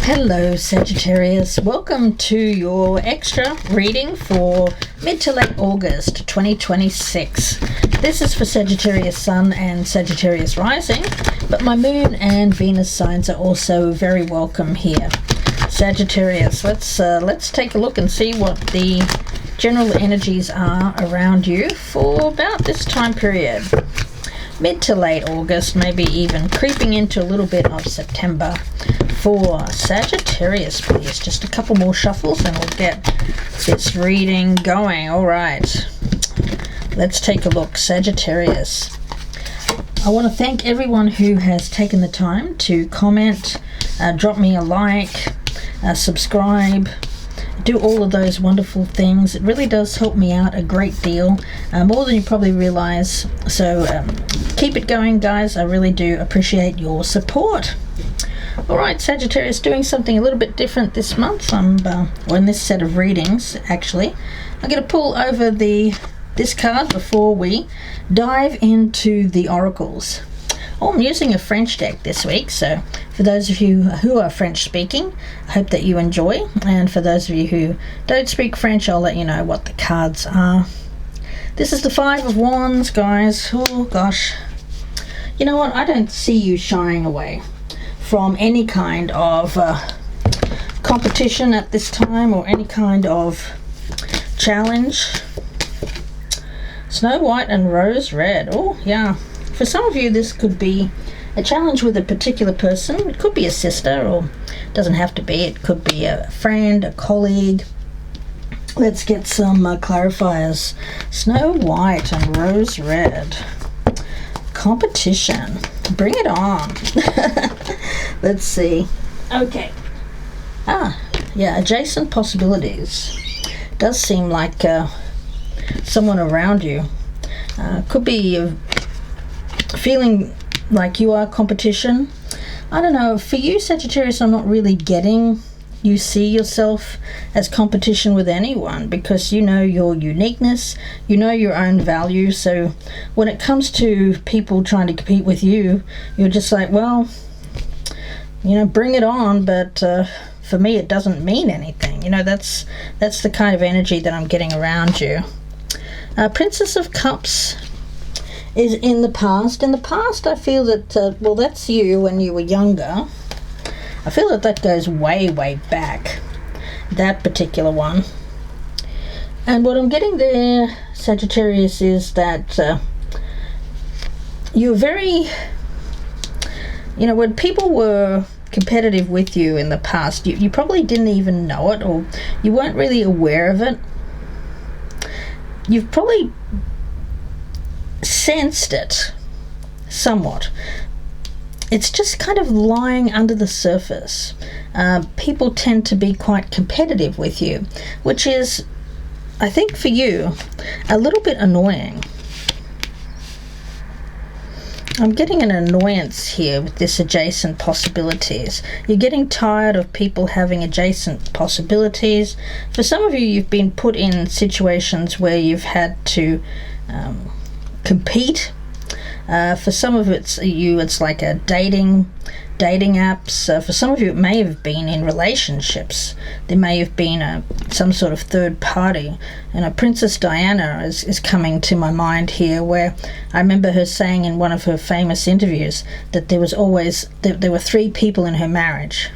Hello Sagittarius, welcome to your extra reading for mid to late August 2026. This is for Sagittarius Sun and Sagittarius Rising, but my Moon and Venus signs are also very welcome here. Sagittarius, let's take a look and see what the general energies are around you for about this time period. Mid to late August, maybe even creeping into a little bit of September. For Sagittarius, please. Just a couple more shuffles and we'll get this reading going. All right. Let's take a look. Sagittarius. I want to thank everyone who has taken the time to comment, drop me a like, subscribe, do all of those wonderful things. It really does help me out a great deal, more than you probably realize. So keep it going, guys. I really do appreciate your support. Alright, Sagittarius, doing something a little bit different this month. Or in this set of readings, actually. I'm going to pull over this card before we dive into the oracles. I'm using a French deck this week, so for those of you who are French speaking, I hope that you enjoy. And for those of you who don't speak French, I'll let you know what the cards are. This is the Five of Wands, guys. Oh, gosh. You know what? I don't see you shying away from any kind of competition at this time or any kind of challenge. Snow White and Rose Red. Oh, yeah. For some of you, this could be a challenge with a particular person. It could be a sister, or it doesn't have to be. It could be a friend, a colleague. Let's get some clarifiers. Snow White and Rose Red. Competition. Bring it on. Let's see. Okay. Yeah, adjacent possibilities. Does seem like someone around you could be feeling like you are competition. I don't know. For you, Sagittarius, I'm not really getting you see yourself as competition with anyone, because you know your uniqueness, you know your own value. So when it comes to people trying to compete with you, you're just like, well, you know, bring it on, but for me it doesn't mean anything. You know, that's the kind of energy that I'm getting around you. Princess of Cups is in the past. In the past, I feel that, well, that's you when you were younger. I feel that goes way, way back, that particular one. And what I'm getting there, Sagittarius, is that you're very, you know, when people were competitive with you in the past, you probably didn't even know it, or you weren't really aware of it. You've probably sensed it somewhat. It's just kind of lying under the surface. People tend to be quite competitive with you, which is, I think for you, a little bit annoying. I'm getting an annoyance here with this adjacent possibilities. You're getting tired of people having adjacent possibilities. For some of you, you've been put in situations where you've had to compete. For some of it's like a dating apps. For some of you, it may have been in relationships. There may have been some sort of third party. And Princess Diana is coming to my mind here, where I remember her saying in one of her famous interviews that there were 3 people in her marriage.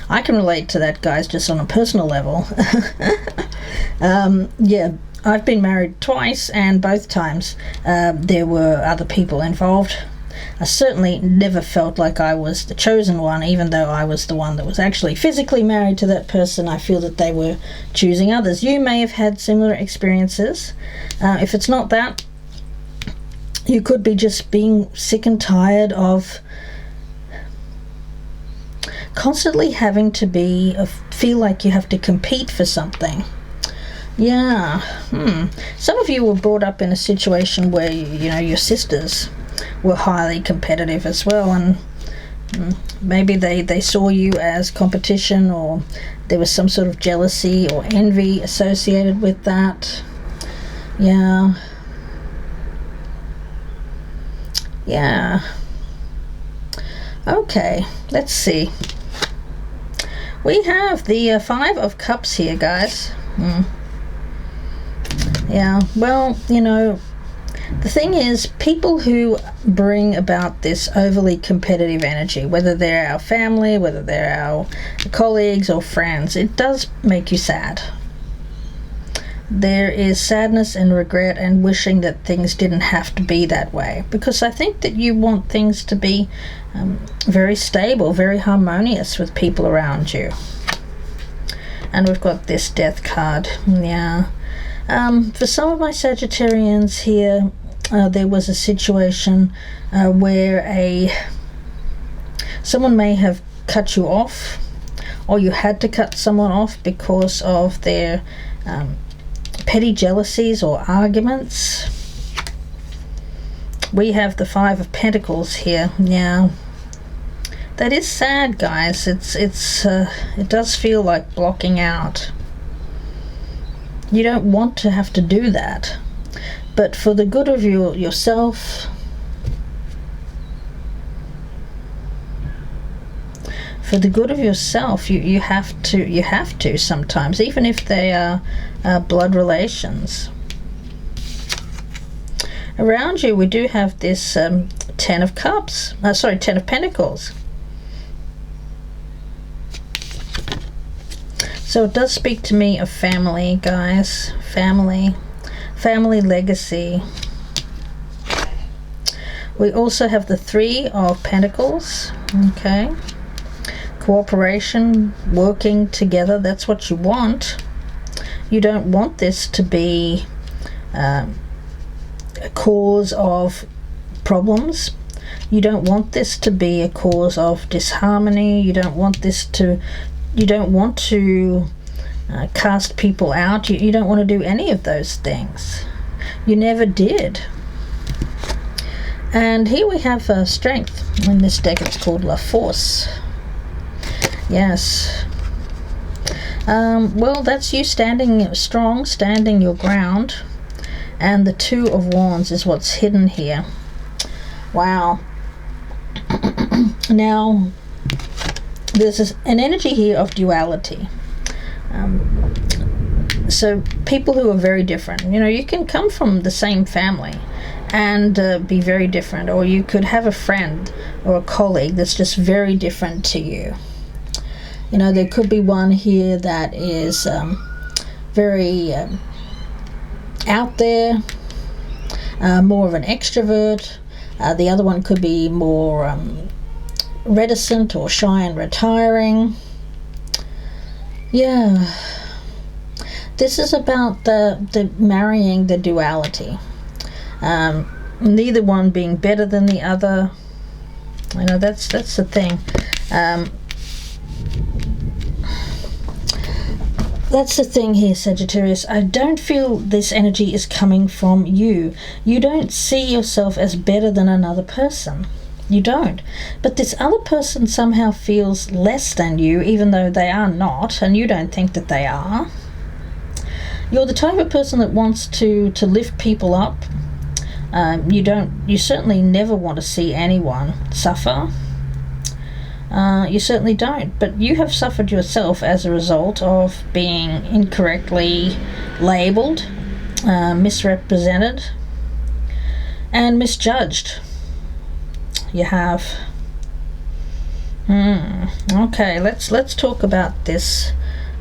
I can relate to that, guys, just on a personal level. Yeah. I've been married twice, and both times there were other people involved. I certainly never felt like I was the chosen one, even though I was the one that was actually physically married to that person. I feel that they were choosing others. You may have had similar experiences. If it's not that, you could be just being sick and tired of constantly having to feel like you have to compete for something. Yeah. Some of you were brought up in a situation where, you know, your sisters were highly competitive as well, and maybe they saw you as competition, or there was some sort of jealousy or envy associated with that. Yeah. Okay, let's see. We have the Five of Cups here, guys. Yeah, well, you know, the thing is, people who bring about this overly competitive energy, whether they're our family, whether they're our colleagues or friends, it does make you sad. There is sadness and regret and wishing that things didn't have to be that way, because I think that you want things to be very stable, very harmonious with people around you. And we've got this Death card. Yeah. For some of my Sagittarians here, there was a situation where someone may have cut you off, or you had to cut someone off because of their petty jealousies or arguments. We have the Five of Pentacles here. Yeah, that is sad, guys. It does feel like blocking out. You don't want to have to do that, but for the good of yourself, for the good of yourself, you have to sometimes, even if they are blood relations. Around you, we do have this Ten of Cups. Ten of Pentacles. So it does speak to me of family, guys. Family legacy. We also have the Three of Pentacles. Okay. Cooperation, working together, that's what you want. You don't want this to be a cause of problems. You don't want this to be a cause of disharmony. You don't want to cast people out. You don't want to do any of those things. You never did. And here we have strength. In this deck it's called La Force. Yes. Well, that's you standing strong, standing your ground. And the Two of Wands is what's hidden here. Wow. Now, there's an energy here of duality. So people who are very different, you know, you can come from the same family and be very different, or you could have a friend or a colleague that's just very different to you. You know, there could be one here that is very out there, more of an extrovert. The other one could be more reticent or shy and retiring. Yeah, this is about the marrying the duality. Neither one being better than the other. You know, that's the thing. That's the thing here, Sagittarius. I don't feel this energy is coming from you. You don't see yourself as better than another person. You don't. But this other person somehow feels less than you, even though they are not, and you don't think that they are. You're the type of person that wants to lift people up. You certainly never want to see anyone suffer. You certainly don't, but you have suffered yourself as a result of being incorrectly labelled, misrepresented, and misjudged. You have. Okay, let's talk about this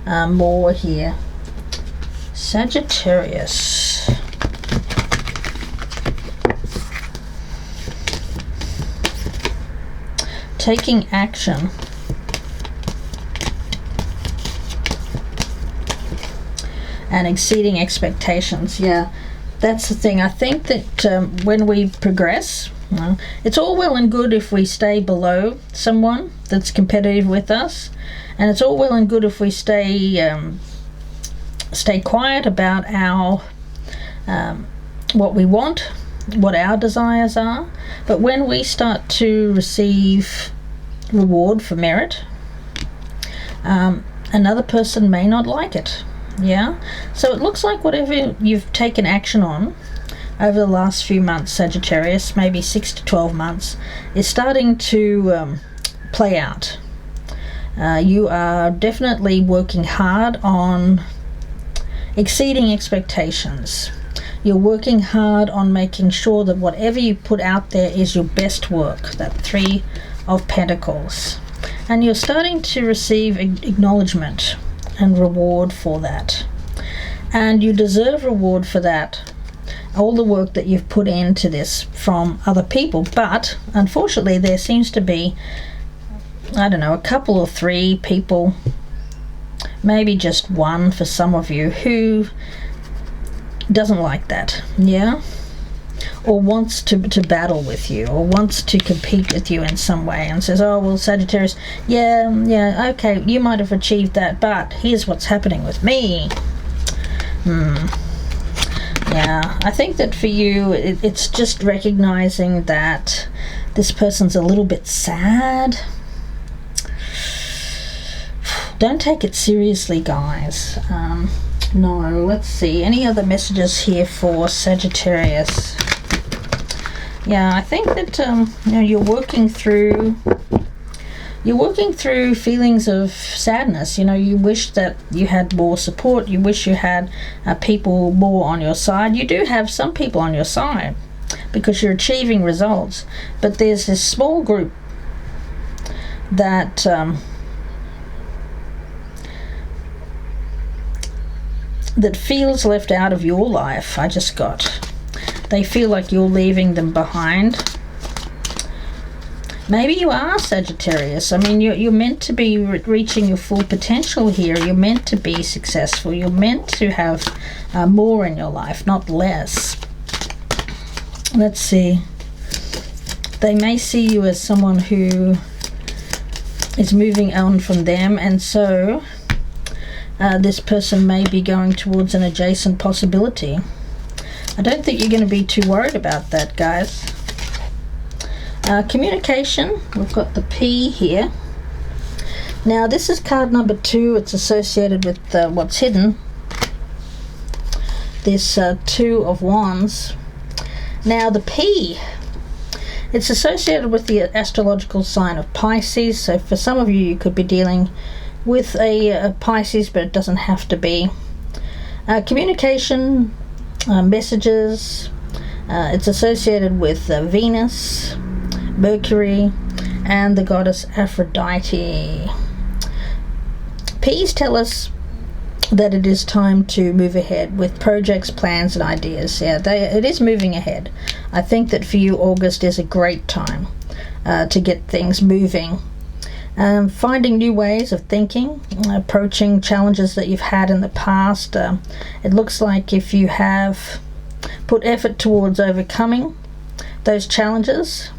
more here. Sagittarius. Taking action. And exceeding expectations. Yeah, that's the thing. I think that when we progress, it's all well and good if we stay below someone that's competitive with us, and it's all well and good if we stay quiet about our what we want, what our desires are. But when we start to receive reward for merit, another person may not like it. Yeah, so it looks like whatever you've taken action on over the last few months, Sagittarius, maybe 6 to 12 months, is starting to play out. You are definitely working hard on exceeding expectations. You're working hard on making sure that whatever you put out there is your best work, that 3 of Pentacles. And you're starting to receive acknowledgement and reward for that. And you deserve reward for that, all the work that you've put into this from other people. But unfortunately, there seems to be, I don't know, a couple or 3 people, maybe just one for some of you, who doesn't like that, yeah, or wants to battle with you, or wants to compete with you in some way, and says, oh well, Sagittarius, yeah, okay, you might have achieved that, but here's what's happening with me. Yeah, I think that for you, it's just recognizing that this person's a little bit sad. Don't take it seriously, guys. No, let's see. Any other messages here for Sagittarius? Yeah, I think that you're working through feelings of sadness. You wish that you had more support. You wish you had people more on your side. You do have some people on your side because you're achieving results. But there's this small group that that feels left out of your life. They feel like you're leaving them behind. Maybe you are, Sagittarius. I mean, you're meant to be reaching your full potential here. You're meant to be successful. You're meant to have more in your life, not less. Let's see. They may see you as someone who is moving on from them, and so this person may be going towards an adjacent possibility. I don't think you're going to be too worried about that, guys. Communication, we've got the P here. Now this is card number 2. It's associated with what's hidden. This 2 of Wands. Now the P, it's associated with the astrological sign of Pisces. So for some of you, you could be dealing with a Pisces, but it doesn't have to be. Communication, messages, it's associated with Venus, Mercury, and the goddess Aphrodite. P's tell us that it is time to move ahead with projects, plans, and ideas. Yeah, it is moving ahead. I think that for you, August is a great time to get things moving. Finding new ways of thinking, approaching challenges that you've had in the past. It looks like if you have put effort towards overcoming those challenges,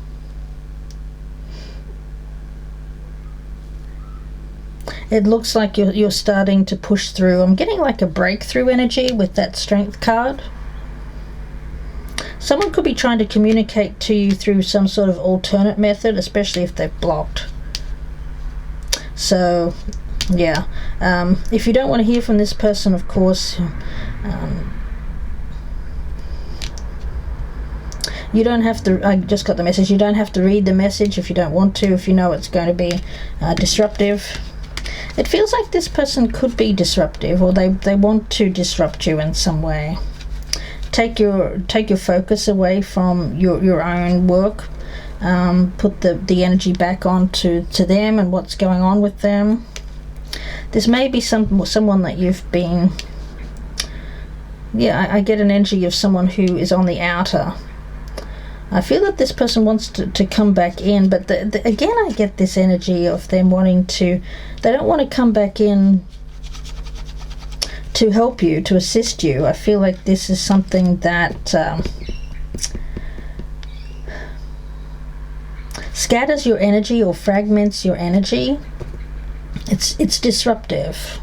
it looks like you're starting to push through. I'm getting like a breakthrough energy with that Strength card. Someone could be trying to communicate to you through some sort of alternate method, especially if they're blocked. So, yeah. If you don't want to hear from this person, of course, you don't have to. I just got the message. You don't have to read the message if you don't want to, if you know it's going to be disruptive. It feels like this person could be disruptive, or they want to disrupt you in some way. Take your focus away from your own work. Put the energy back onto them and what's going on with them. This may be someone that you've been. Yeah, I get an energy of someone who is on the outer. I feel that this person wants to come back in, but again, I get this energy of them wanting to. They don't want to come back in to help you, to assist you. I feel like this is something that scatters your energy or fragments your energy. It's disruptive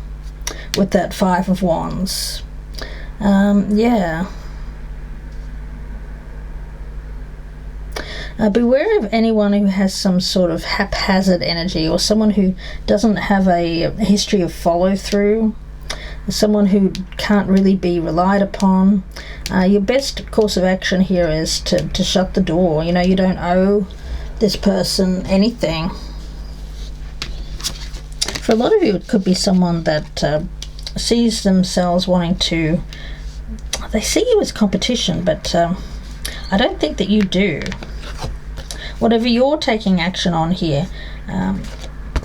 with that 5 of Wands. Yeah. Beware of anyone who has some sort of haphazard energy, or someone who doesn't have a history of follow-through, someone who can't really be relied upon. Your best course of action here is to shut the door. You don't owe this person anything. For a lot of you, it could be someone that sees themselves wanting to, they see you as competition, but I don't think that you do. Whatever you're taking action on here,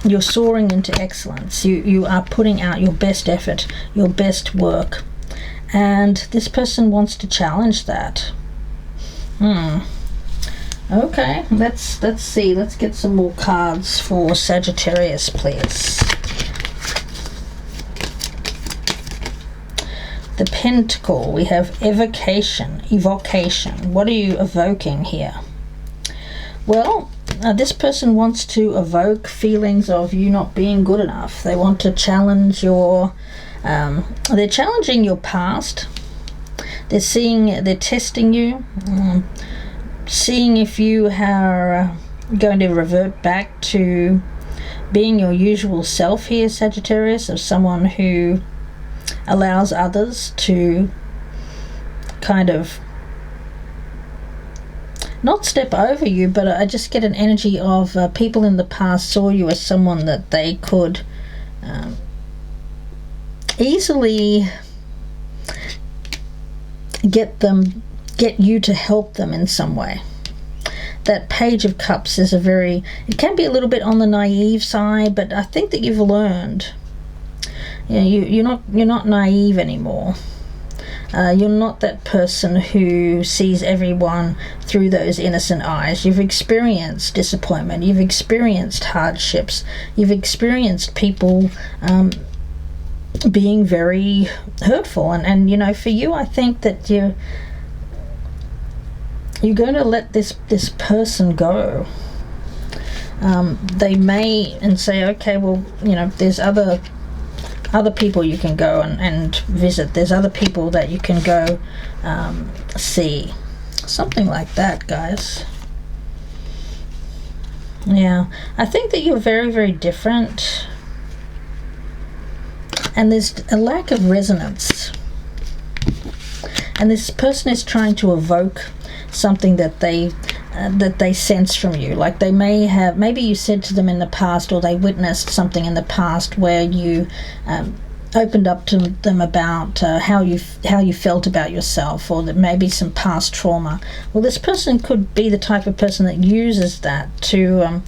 you're soaring into excellence. You are putting out your best effort, your best work, and this person wants to challenge that. Okay, let's see. Let's get some more cards for Sagittarius, please. The Pentacle, we have evocation. What are you evoking here? Well, this person wants to evoke feelings of you not being good enough. They want to challenge your, they're challenging your past. They're testing you, seeing if you are going to revert back to being your usual self here, Sagittarius, of someone who allows others to kind of not step over you, but I just get an energy of people in the past saw you as someone that they could easily get you to help them in some way. That Page of Cups is it can be a little bit on the naive side, but I think that you've learned. You're not naive anymore. You're not that person who sees everyone through those innocent eyes. You've experienced disappointment. You've experienced hardships. You've experienced people being very hurtful. And for you, I think that you're going to let this person go. They may and say, okay, well, there's other people you can go and visit. There's other people that you can go see. Something like that, guys. Yeah, I think that you're very, very different. And there's a lack of resonance. And this person is trying to evoke something that they sense from you. Like maybe you said to them in the past, or they witnessed something in the past where you opened up to them about how you felt about yourself, or that maybe some past trauma. Well, this person could be the type of person that uses that to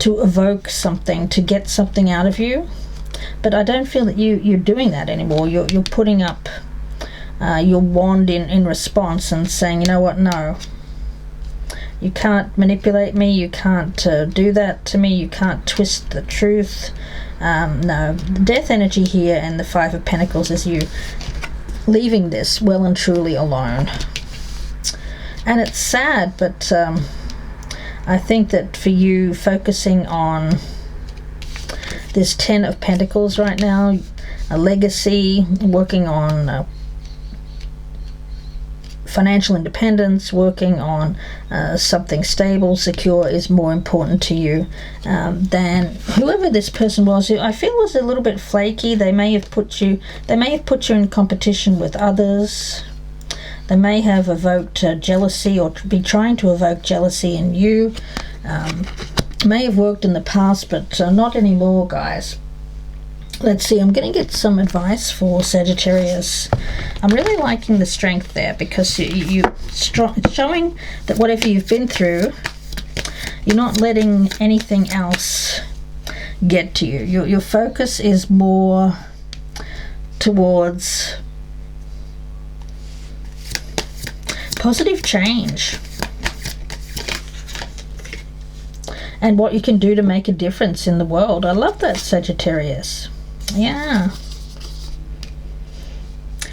evoke something, to get something out of you. But I don't feel that you're doing that anymore. You're putting up your wand in response and saying, you know what, no. You can't manipulate me. You can't do that to me. You can't twist the truth. No. The death energy here and the Five of Pentacles is you leaving this well and truly alone. And it's sad, but I think that for you, focusing on this Ten of Pentacles right now, a legacy, working on financial independence, working on something stable, secure, is more important to you than whoever this person was, who I feel was a little bit flaky. They may have put you in competition with others. They may have evoked jealousy, or be trying to evoke jealousy in you. May have worked in the past, but not anymore, guys. Let's see, I'm going to get some advice for Sagittarius. I'm really liking the strength there, because it's showing that whatever you've been through, you're not letting anything else get to you. Your focus is more towards positive change and what you can do to make a difference in the world. I love that, Sagittarius. Yeah.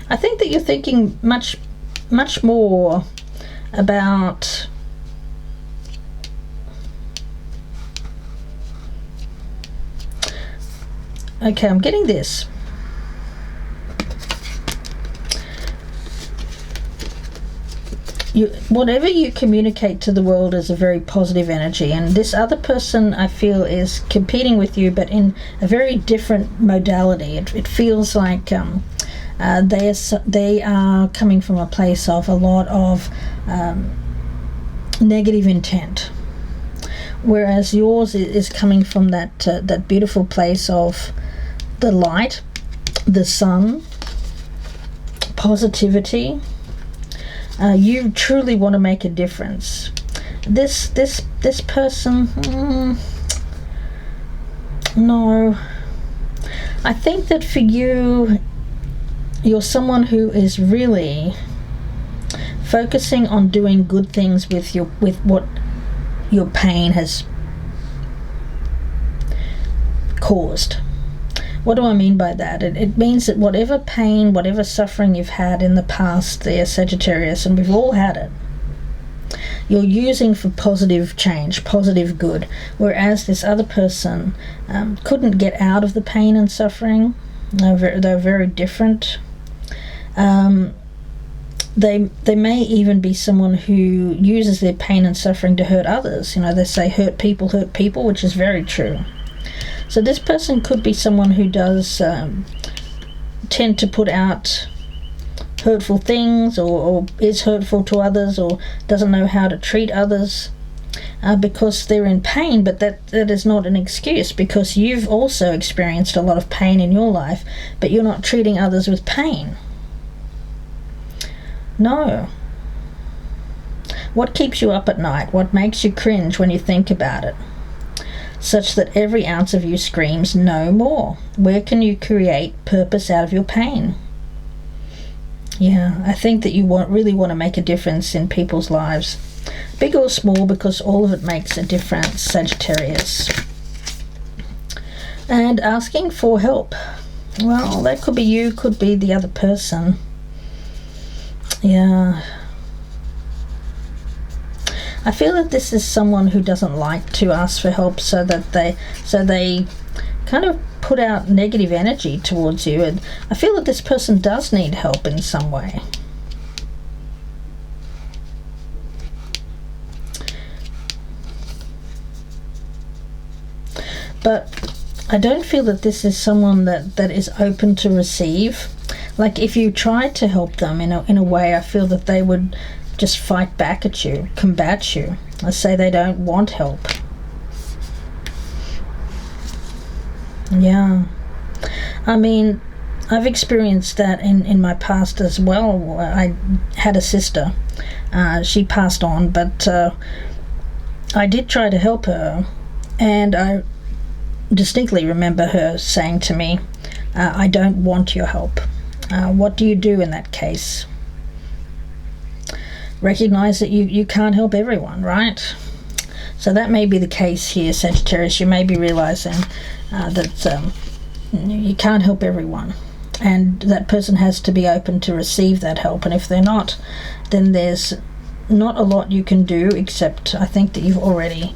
I think that you're thinking much more about okay, I'm getting this. Whatever you communicate to the world is a very positive energy, and this other person, I feel, is competing with you, but in a very different modality. It feels like they are coming from a place of a lot of negative intent. whereas yours is coming from that beautiful place of the light, the sun, positivity. You truly want to make a difference. This person, no. I think that for you, you're someone who is really focusing on doing good things with what your pain has caused. What do I mean by that? It means that whatever pain, whatever suffering you've had in the past there, Sagittarius, and we've all had it, you're using for positive change, positive good, whereas this other person couldn't get out of the pain and suffering. They're very different. They may even be someone who uses their pain and suffering to hurt others. They say hurt people, which is very true. So this person could be someone who does tend to put out hurtful things, or is hurtful to others, or doesn't know how to treat others because they're in pain. But that is not an excuse, because you've also experienced a lot of pain in your life, but you're not treating others with pain. No. What keeps you up at night? What makes you cringe when you think about it? Such that every ounce of you screams, no more. Where can you create purpose out of your pain? Yeah, I think that you really want to make a difference in people's lives, big or small, because all of it makes a difference, Sagittarius. And asking for help. Well, that could be you, could be the other person. Yeah. I feel that this is someone who doesn't like to ask for help, so they kind of put out negative energy towards you, and I feel that this person does need help in some way. But I don't feel that this is someone that is open to receive. Like, if you tried to help them in a way, I feel that they would just fight back at you, combat you. I say they don't want help. Yeah. I mean, I've experienced that in my past as well. I had a sister. She passed on, but I did try to help her, and I distinctly remember her saying to me, I don't want your help. What do you do in that case? Recognize that you can't help everyone, right? So that may be the case here, Sagittarius. You may be realizing that you can't help everyone, and that person has to be open to receive that help. And if they're not, then there's not a lot you can do, except I think that you've already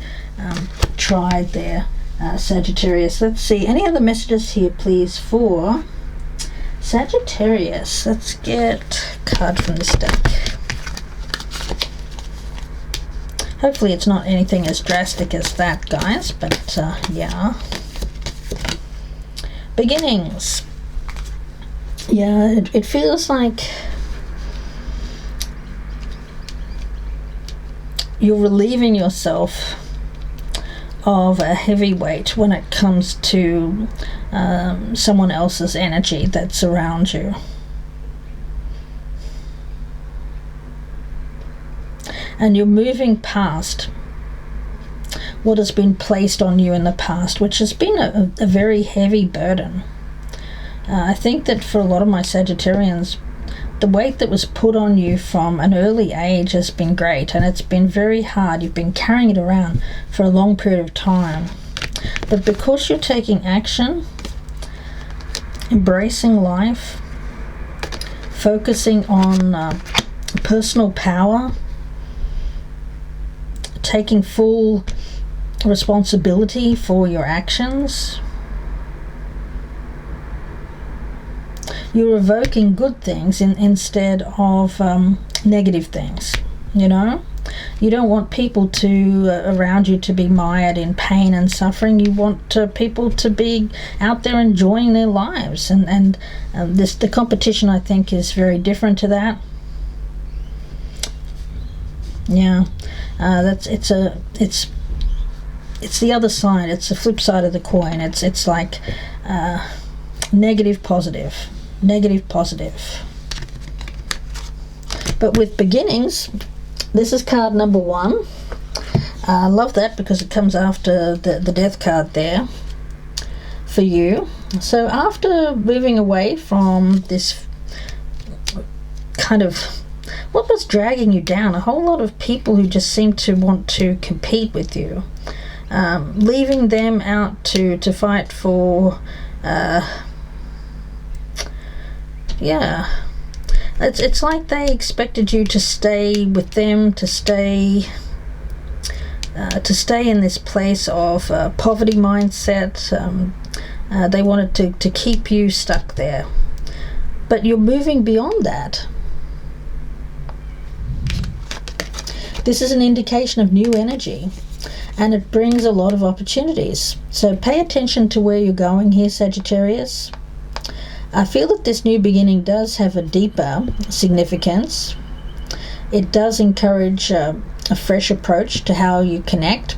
tried there, Sagittarius. Let's see, any other messages here, please, for Sagittarius. Let's get a card from this deck. Hopefully it's not anything as drastic as that, guys, but yeah. Beginnings. Yeah, it feels like you're relieving yourself of a heavy weight when it comes to someone else's energy that's around you. And you're moving past what has been placed on you in the past, which has been a very heavy burden. I think that for a lot of my Sagittarians, the weight that was put on you from an early age has been great, and it's been very hard. You've been carrying it around for a long period of time. But because you're taking action, embracing life, focusing on personal power, taking full responsibility for your actions, you're evoking good things instead of negative things. You don't want people around you to be mired in pain and suffering. You want people to be out there enjoying their lives, and the competition, I think, is very different to that. it's the other side. It's the flip side of the coin. It's like negative, positive, negative, positive. But with beginnings, this is card number 1. I love that because it comes after the death card there for you. So after moving away from this kind of what was dragging you down, a whole lot of people who just seem to want to compete with you, leaving them out to fight for it's like they expected you to stay with them, to stay in this place of poverty mindset. They wanted to keep you stuck there, but you're moving beyond that. This is an indication of new energy, and it brings a lot of opportunities. So pay attention to where you're going here, Sagittarius. I feel that this new beginning does have a deeper significance. It does encourage a fresh approach to how you connect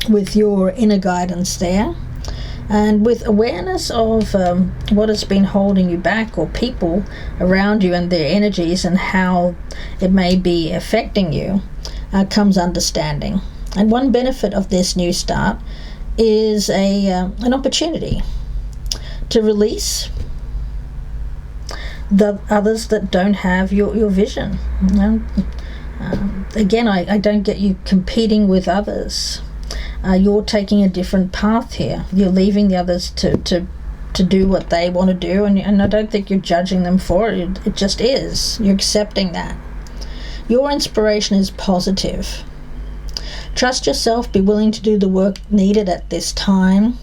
with your inner guidance there, and with awareness of what has been holding you back, or people around you and their energies and how it may be affecting you, comes understanding. And one benefit of this new start is an opportunity to release the others that don't have your vision. Again, I don't get you competing with others. You're taking a different path here. You're leaving the others to do what they want to do, and I don't think you're judging them for it. It just is. You're accepting that. Your inspiration is positive. Trust yourself. Be willing to do the work needed at this time.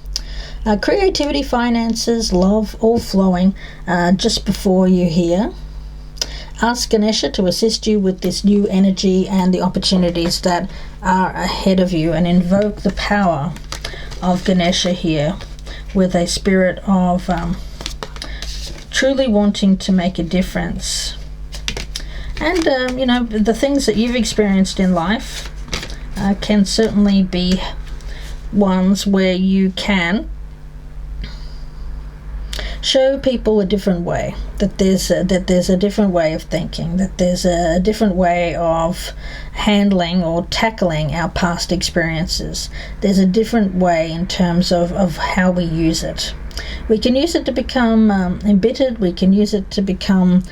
Creativity, finances, love, all flowing just before you here. Ask Ganesha to assist you with this new energy and the opportunities that are ahead of you, and invoke the power of Ganesha here with a spirit of truly wanting to make a difference. And, the things that you've experienced in life can certainly be ones where you can show people a different way, that there's a different way of thinking, that there's a different way of handling or tackling our past experiences. There's a different way in terms of how we use it. We can use it to become embittered. We can use it to become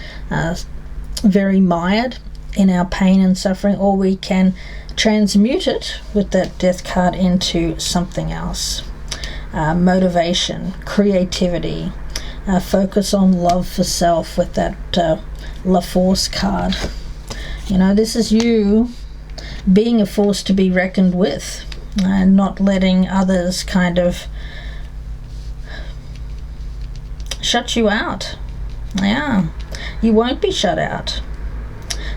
very mired in our pain and suffering, or we can transmute it with that death card into something else. Motivation, creativity, focus on love for self with that La Force card. This is you being a force to be reckoned with, and not letting others kind of shut you out. Yeah, you won't be shut out.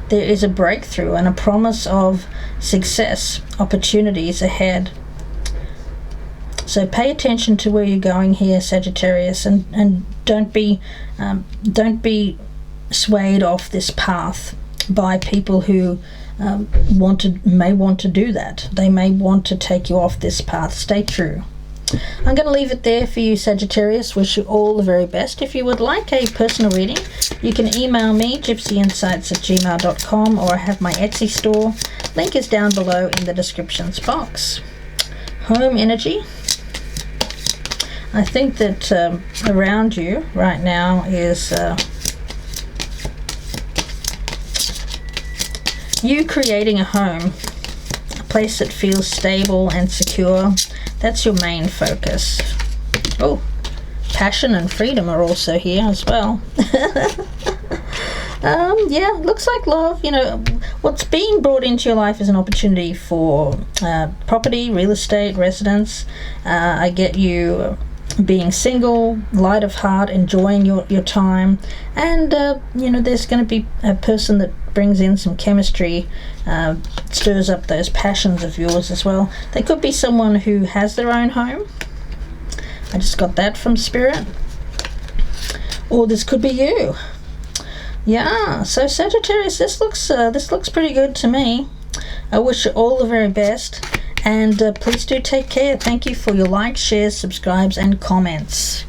There is a breakthrough and a promise of success, opportunities ahead. So pay attention to where you're going here, Sagittarius, and don't be swayed off this path by people who may want to do that. They may want to take you off this path. Stay true. I'm going to leave it there for you, Sagittarius. Wish you all the very best. If you would like a personal reading, you can email me, gypsyinsights@gmail.com, or I have my Etsy store. Link is down below in the descriptions box. Home energy. I think that around you right now is you creating a home, a place that feels stable and secure. That's your main focus. Oh, passion and freedom are also here as well. Yeah, looks like love. What's being brought into your life is an opportunity for property, real estate, residence. I get you being single, light of heart, enjoying your time, and there's going to be a person that brings in some chemistry, stirs up those passions of yours as well. There could be someone who has their own home. I just got that from Spirit. Or this could be you. Yeah, so Sagittarius, this looks pretty good to me. I wish you all the very best, And please do take care. Thank you for your likes, shares, subscribes, and comments.